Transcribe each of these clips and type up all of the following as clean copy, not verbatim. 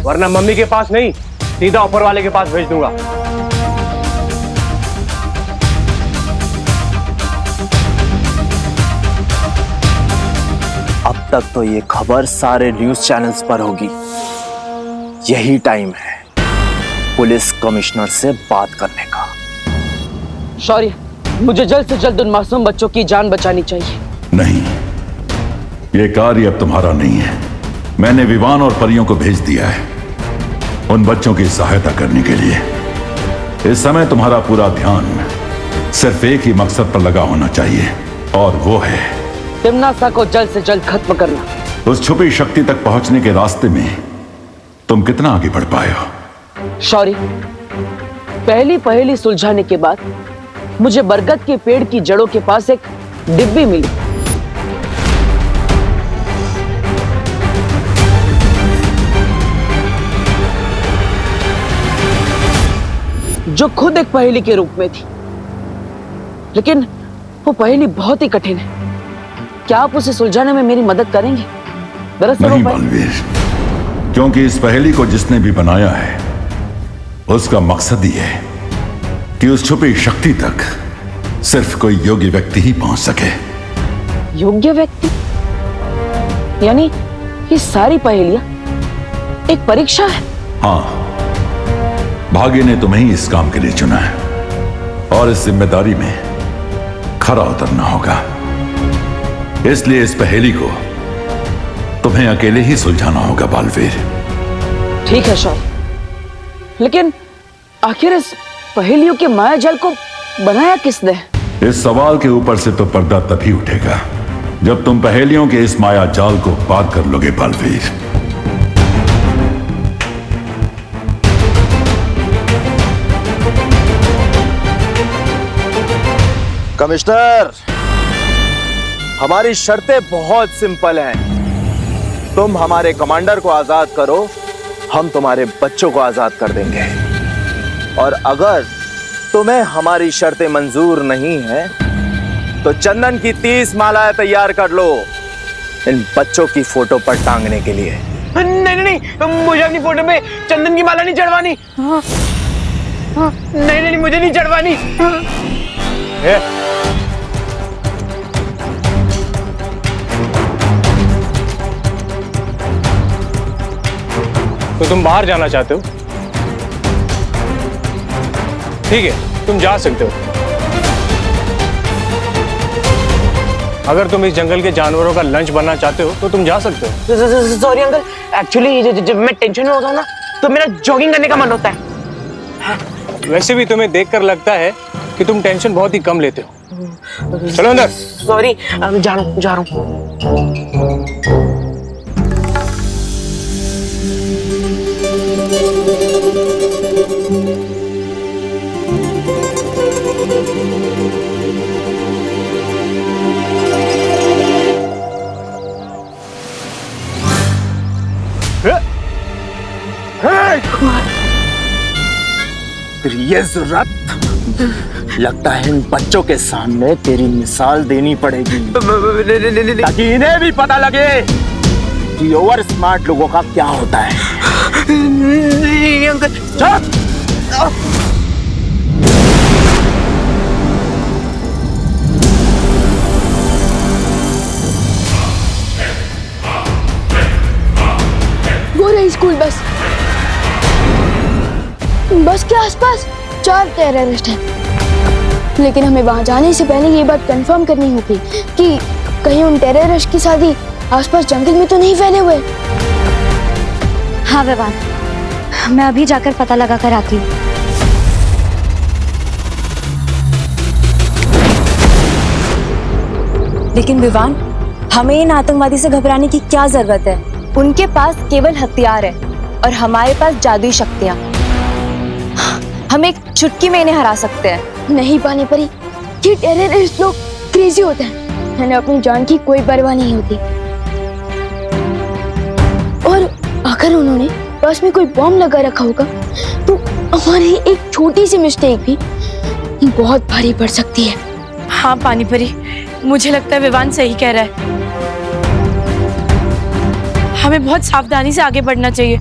वरना मम्मी के पास नहीं, सीधा ऊपर वाले के पास भेज दूंगा। अब तक तो ये खबर सारे न्यूज़ चैनल्स पर होगी। यही टाइम है पुलिस कमिश्नर से बात करने का। शौर्य, मुझे जल्द से जल्द उन मासूम बच्चों की जान बचानी चाहिए। नहीं, ये कार्य अब तुम्हारा नहीं है। मैंने विवान और परियों को भेज दिया है उन बच्चों की सहायता करने के लिए। इस समय तुम्हारा पूरा ध्यान सिर्फ एक ही मकसद पर लगा होना चाहिए, और वो है तिम्नासा को जल्द से जल्द खत्म करना। उस छुपी शक्ति तक पहुंचने के रास्ते में तुम कितना आगे बढ़ पाए हो? शौर्य, पहली पहेली सुलझाने के बाद मुझे बरगद के पेड़ की जड़ों के पास एक डिब्बी मिली। जो खुद एक पहेली के रूप में थी, लेकिन वो पहेली बहुत ही कठिन है। क्या आप उसे सुलझाने में मेरी मदद करेंगे? दरअसल नहीं बालवीर, क्योंकि इस पहेली को जिसने भी बनाया है उसका मकसद ही है कि उस छुपी शक्ति तक सिर्फ कोई योग्य व्यक्ति ही पहुंच सके। योग्य व्यक्ति? यानी ये सारी पहेलियां एक परीक्षा है? हाँ, भाग्य ने तुम्हें ही इस काम के लिए चुना है, और इस जिम्मेदारी में खरा उतरना होगा। इसलिए इस पहेली को तुम्हें अकेले ही सुलझाना होगा बालवीर। ठीक है शौर्य, लेकिन आखिर इस पहेलियों के माया जाल को बनाया किसने? इस सवाल के ऊपर से तो पर्दा तभी उठेगा जब तुम पहेलियों के इस माया जाल को पार कर लोगे बालवीर। कमिश्नर, हमारी शर्तें बहुत सिंपल हैं। तुम हमारे कमांडर को आजाद करो, हम तुम्हारे बच्चों को आजाद कर देंगे। और अगर तुम्हें हमारी शर्तें मंजूर नहीं है तो चंदन की 30 मालाएं तैयार कर लो इन बच्चों की फोटो पर टांगने के लिए। नहीं नहीं, मुझे अपनी फोटो पे चंदन की माला नहीं चढ़वानी। नहीं नहीं, मुझे नहीं चढ़वानी। तो तुम बाहर जाना चाहते हो? ठीक है, तुम जा सकते हो। अगर तुम इस जंगल के जानवरों का लंच बनना चाहते हो तो तुम जा सकते हो। सॉरी अंकल, एक्चुअली जब मैं टेंशन में होता हूँ ना तो मेरा जॉगिंग करने का मन होता है। वैसे भी तुम्हें देखकर लगता है कि तुम टेंशन बहुत ही कम लेते हो। चलो अंदर। सॉरी, जा रहा हूँ। तेरी ये जरूरत, लगता है इन बच्चों के सामने तेरी मिसाल देनी पड़ेगी ताकि इन्हें भी पता लगे कि ओवर स्मार्ट लोगों का क्या होता है। नहीं अंकल। चुप! वो रही स्कूल बस। बस के आसपास 4 टेररिस्ट हैं, लेकिन हमें वहां जाने से पहले ये बात कंफर्म करनी होगी कि कहीं उन टेररिस्ट की शादी आसपास जंगल में तो नहीं फैले हुए। हाँ विवान, मैं अभी जाकर पता लगा कर आती हूँ। लेकिन विवान, हमें इन आतंकवादी से घबराने की क्या जरूरत है? उनके पास केवल हथियार है और हमारे पास जादुई शक्तियाँ। हम एक चुटकी में इन्हें हरा सकते हैं। नहीं पानी परी, ये टेररिस्ट लोग क्रेजी होते हैं, उन्हें अपनी जान की कोई परवाह नहीं होती। और अगर उन्होंने पास में कोई बॉम्ब लगा रखा होगा तो हमारी एक छोटी सी मिस्टेक भी बहुत भारी पड़ सकती है। हाँ पानी परी, मुझे लगता है विवान सही कह रहा है। हमें बहुत सावधानी से आगे बढ़ना चाहिए।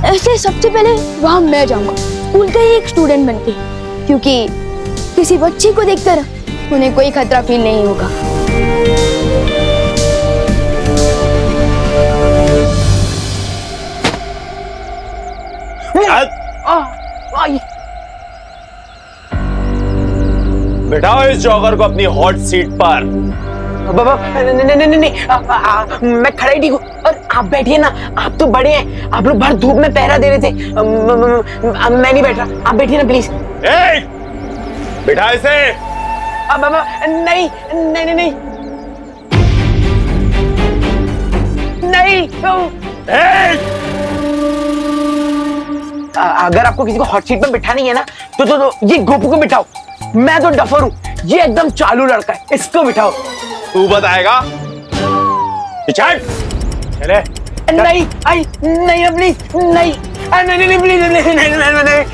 इसलिए सबसे पहले वहां मैं जाऊंगा, स्कूल का ही एक स्टूडेंट बनके, क्योंकि किसी बच्ची को देखकर उन्हें कोई खतरा फील नहीं होगा। बिठाओ इस जॉगर को अपनी हॉट सीट पर। बाबा नहीं, मैं खड़ा ही ठीक हूँ। और आप बैठिए ना, आप तो बड़े हैं, आप लोग भर धूप में पहरा दे रहे थे। मैं नहीं बैठ रहा, आप बैठिए ना प्लीज। बिठा इसे। बाबा नहीं नहीं नहीं नहीं नहीं। अगर आपको किसी को हॉट सीट पर बिठानी है ना तो ये गोपू को बिठाओ। मैं तो डफर हूँ, ये एकदम चालू लड़का है, इसको बिठाओ। तू बताएगा? चले। नहीं आई नहीं प्लीज नहीं नहीं नहीं प्लीज नहीं नहीं नहीं नहीं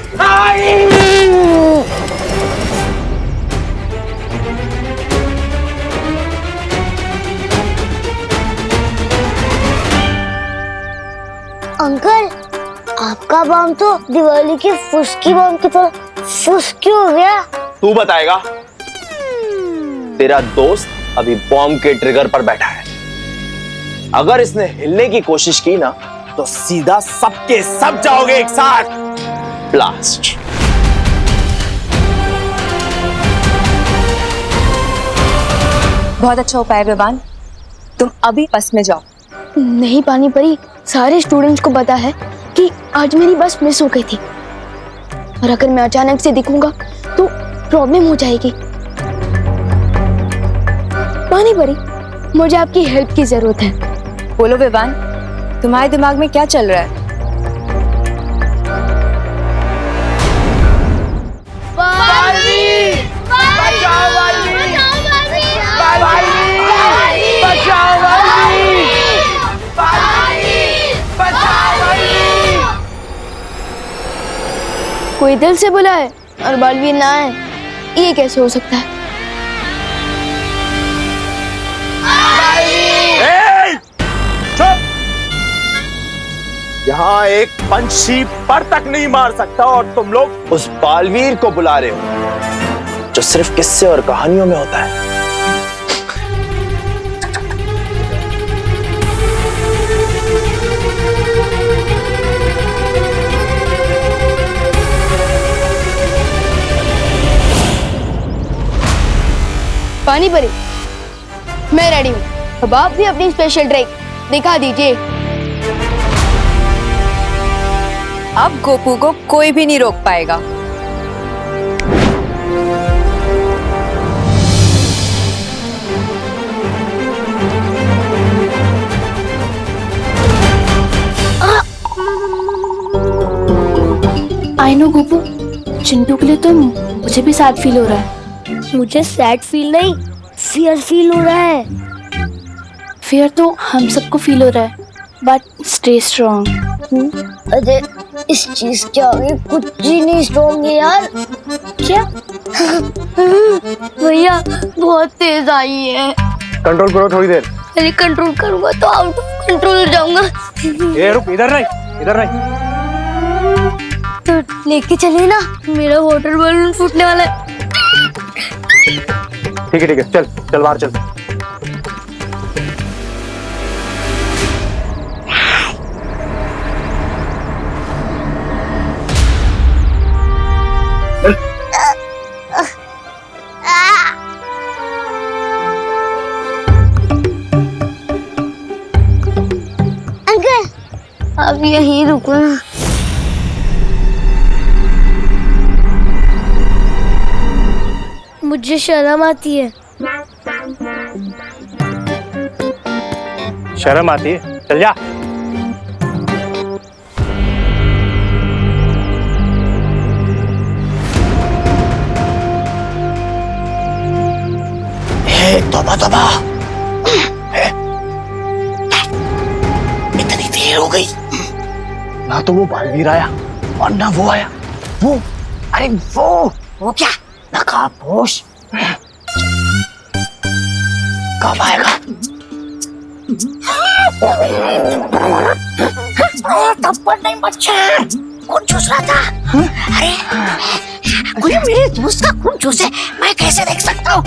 अंकल, आपका बम तो दिवाली की फुसकी बम की तरह फुस क्यों हो गया? तू बताएगा? तेरा दोस्त अभी बॉम्ब के ट्रिगर पर बैठा है। अगर इसने हिलने की कोशिश की ना तो सीधा सबके सब जाओगे एक साथ। ब्लास्ट। बहुत अच्छा उपाय विवान, तुम अभी बस में जाओ। नहीं पानी परी, सारे स्टूडेंट्स को पता है कि आज मेरी बस मिस हो गई थी, और अगर मैं अचानक से दिखूंगा तो प्रॉब्लम हो जाएगी। पानी परी, मुझे आपकी हेल्प की जरूरत है। बोलो विवान, तुम्हारे दिमाग में क्या चल रहा है? कोई दिल से बुलाए और बालवीर ना आए, ये कैसे हो सकता है? चुप! यहाँ एक पंछी पर तक नहीं मार सकता और तुम लोग उस बालवीर को बुला रहे हो जो सिर्फ किस्से और कहानियों में होता है। पानी परी, मैं रेडी हूँ। अब आप भी अपनी स्पेशल ट्रिक दिखा दीजिए। अब गोपू को कोई भी नहीं रोक पाएगा। आई नो गोपू, चिंटू के लिए तो मुझे भी सैड फील हो रहा है। मुझे सैड फील नहीं, फियर फील हो रहा है। फियर तो हम सबको फील हो रहा है, बट स्टे स्ट्रॉन्ग। अरे इस चीज के आगे कुछ ही नहीं स्ट्रॉन्ग है यार। क्या? भैया बहुत तेज आई है। कंट्रोल करो थोड़ी देर। अरे कंट्रोल करूंगा तो आउट ऑफ कंट्रोल हो जाऊंगा। ये रुक, इधर नहीं, इधर नहीं। तो लेके चलिए ना, मेरा वाटर बलून फूटने वाला है। ठीक है, चल चल बाहर चल। अंकल, अब यहीं रुको ना। मुझे शर्म आती है। शर्म आती है? चल जा। तौबा तौबा, इतनी देर हो गई, ना तो वो बालवीर आया और ना वो आया। वो, अरे वो क्या? नकाबपोश कब आएगा? थप्पड़ नहीं बच्चा, खून चूस रहा था। अरे कोई मेरे दोस्त का खून चूसे, मैं कैसे देख सकता हूँ?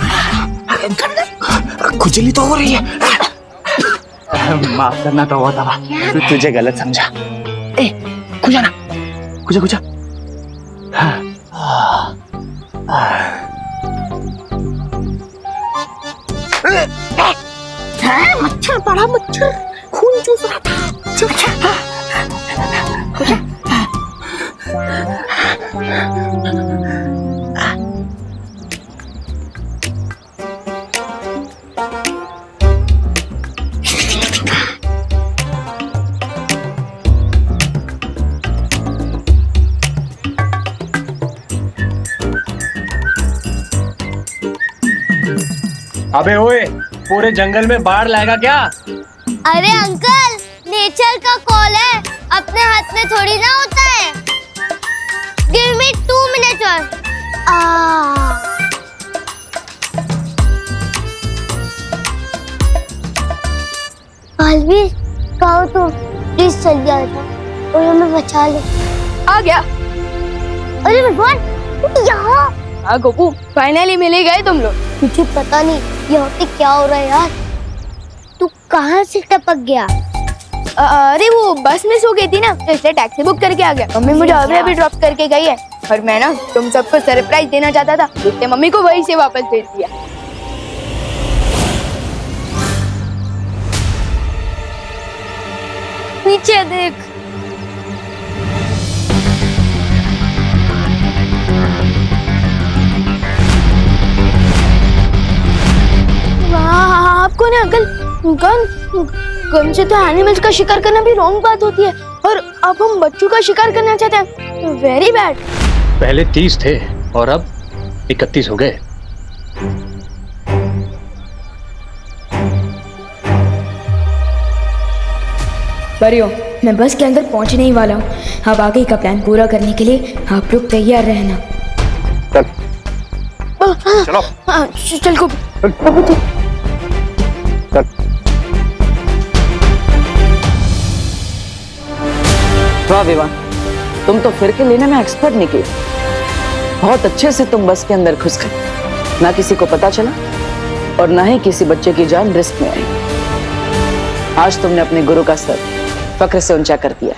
खुजली तो हो रही है। माफ करना तो हुआ था, तुझे गलत समझा। ए, खुजा ना, खुजा खुजा। मच्छर, बड़ा मच्छर खून चूस रहा था। अबे ओए, पूरे जंगल में बाढ़ लाएगा क्या? अरे अंकल, नेचर का कॉल है, अपने हाथ में थोड़ी ना होता है। गिव मी 2 मिनट्स और अलविश, कहो तो प्लीज चल जाओ और हमें बचा ले। आ गया। अरे भगवान, यहाँ हाँ गोपू, फाइनली मिल ही गए तुम लोग। मुझे पता नहीं यहाँ पे क्या हो रहा है यार। तू कहाँ से टपक गया? अरे वो बस में सो गई थी ना, तो इसलिए टैक्सी बुक करके आ गया। मम्मी मुझे अभी ड्रॉप करके गई है और मैं ना तुम सबको सरप्राइज देना चाहता था, इसलिए मम्मी को वहीं से वापस भेज दिया। पीछे देख। आपको ना अंकल, गन से तो एनिमल्स का शिकार करना भी रॉन्ग बात होती है, और अब हम बच्चों का शिकार करना चाहते हैं, वेरी बैड। पहले 30 थे और अब 31 हो गए। परियो, मैं बस के अंदर पहुंचने ही वाला हूँ। अब आगे का प्लान पूरा करने के लिए आप लोग तैयार रहना। चलो। चल को। वाह विवान, तुम तो फिरके लेने में एक्सपर्ट निकले। बहुत अच्छे से तुम बस के अंदर घुस गए, ना किसी को पता चला और ना ही किसी बच्चे की जान रिस्क में आई। आज तुमने अपने गुरु का सर फक्र से ऊंचा कर दिया।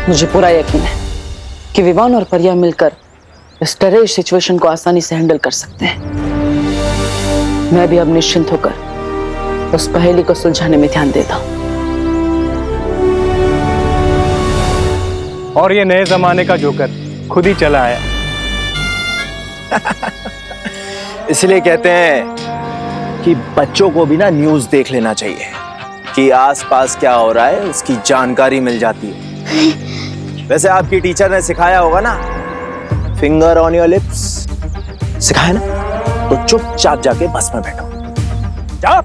मुझे पूरा यकीन है कि विवान और परिया मिलकर इस टेररिस्ट सिचुएशन को आसानी से हैंडल कर सकते हैं। मैं भी अब निश्चिंत होकर उस पहेली को सुलझाने में ध्यान देता हूं। और ये नए जमाने का जोकर खुद ही चला आया। इसलिए कहते हैं कि बच्चों को भी ना न्यूज़ देख लेना चाहिए कि आसपास क्या हो रहा है, उसकी जानकारी मिल जाती है। वैसे आपकी टीचर ने सिखाया होगा ना, फिंगर ऑन योर लिप्स, सिखाया ना? तो चुपचाप जाके बस में बैठो। जाओ।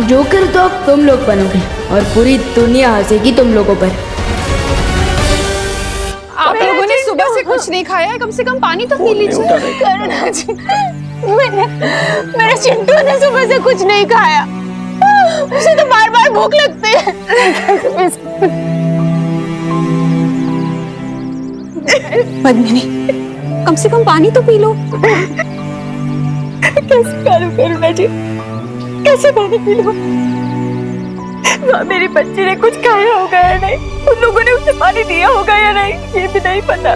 जोकर तो अब तुम लोग बनोगे और पूरी दुनिया हंसेगी तुम लोगों पर। आप लोगों ने सुबह से कुछ नहीं खाया है, कम से कम पानी तो पी लीजिए। करुणा जी, मेरे चिंटू ने सुबह से कुछ नहीं खाया, उसे तो बार बार भूख लगती है। पद्मिनी, कम से कम पानी तो पी लो। कैसे करूं करुणा जी, कैसे पानी पी लूं? मेरी बच्ची ने कुछ खाया होगा या नहीं, उन लोगों ने उसे पानी दिया होगा या नहीं, ये भी नहीं पता।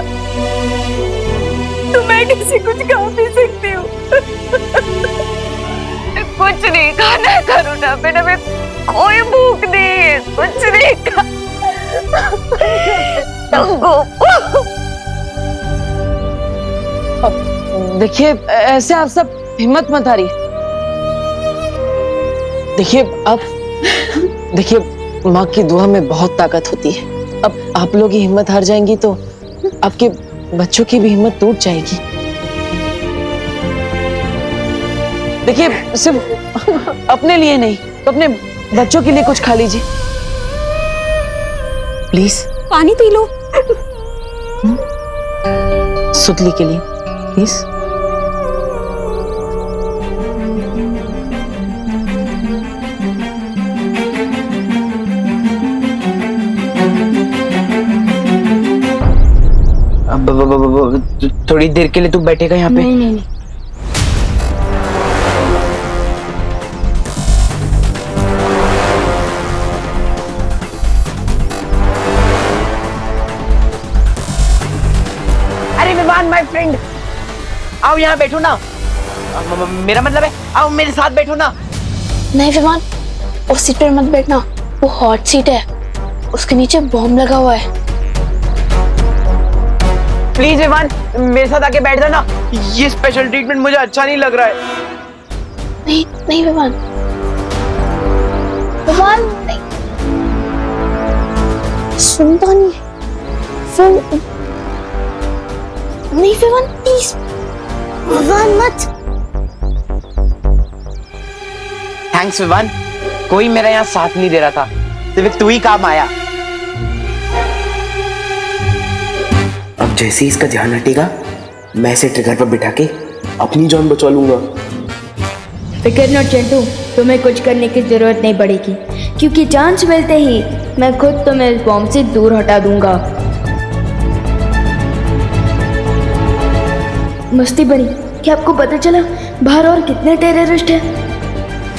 तो मैं कैसे कुछ खा भी सकती हूँ? कुछ नहीं खाना है करुणा, मैंने में कोई भूख नहीं है, कुछ नहीं खा। देखिए, ऐसे आप सब हिम्मत मत हारिए। देखिए माँ की दुआ में बहुत ताकत होती है। अब आप लोग ही हिम्मत हार जाएंगी तो आपके बच्चों की भी हिम्मत टूट जाएगी। देखिए, सिर्फ अपने लिए नहीं तो अपने बच्चों के लिए कुछ खा लीजिए प्लीज। पानी पी लो। सुतली के लिए प्लीज। थोड़ी देर के लिए तू बैठेगा यहाँ पे? नहीं नहीं नहीं। अरे विवान माय फ्रेंड, आओ यहाँ बैठो ना। मेरा मतलब है आओ मेरे साथ बैठो ना। नहीं विवान, उस सीट पर मत बैठना, वो हॉट सीट है, उसके नीचे बॉम्ब लगा हुआ है। प्लीज विवान मेरे साथ आके बैठ जाना, ये स्पेशल ट्रीटमेंट मुझे अच्छा नहीं लग रहा है। नहीं नहीं विवान, विवान नहीं, सुनता नहीं, सुन नहीं विवान प्लीज, विवान मत। थैंक्स विवान, कोई मेरा यहाँ साथ नहीं दे रहा था, सिर्फ तू ही काम आया। अब जैसे ही इसका ध्यान हटेगा मैं इसे ट्रिगर पर बिठा के अपनी जान बचा लूंगा। फिकर नॉट चिंटू, तुम्हें कुछ करने की जरूरत नहीं पड़ेगी, क्योंकि चांस मिलते ही मैं खुद तुम्हें इस बॉम्ब से दूर हटा दूंगा। मस्ती बनी, क्या आपको पता चला बाहर और कितने टेररिस्ट हैं?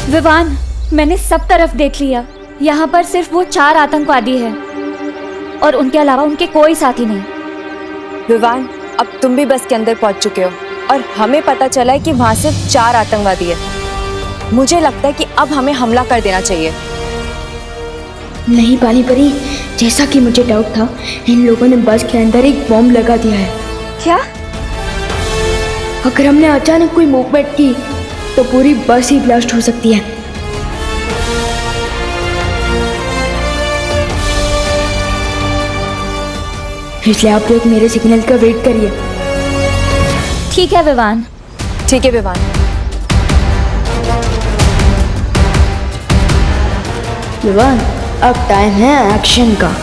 विवान मैंने सब तरफ देख लिया, यहाँ पर सिर्फ वो 4 आतंकवादी हैं और उनके अलावा उनके कोई साथी नहीं। विवान अब तुम भी बस के अंदर पहुंच चुके हो और हमें पता चला है कि वहां सिर्फ 4 आतंकवादी है। मुझे लगता है कि अब हमें हमला कर देना चाहिए। नहीं पानी परी, जैसा कि मुझे डाउट था, इन लोगों ने बस के अंदर एक बॉम्ब लगा दिया है। क्या? अगर हमने अचानक कोई मूवमेंट की तो पूरी बस ही ब्लास्ट हो सकती है। इसलिए आप लोग मेरे सिग्नल का वेट करिए। ठीक है विवान। ठीक है विवान। विवान अब टाइम है एक्शन का।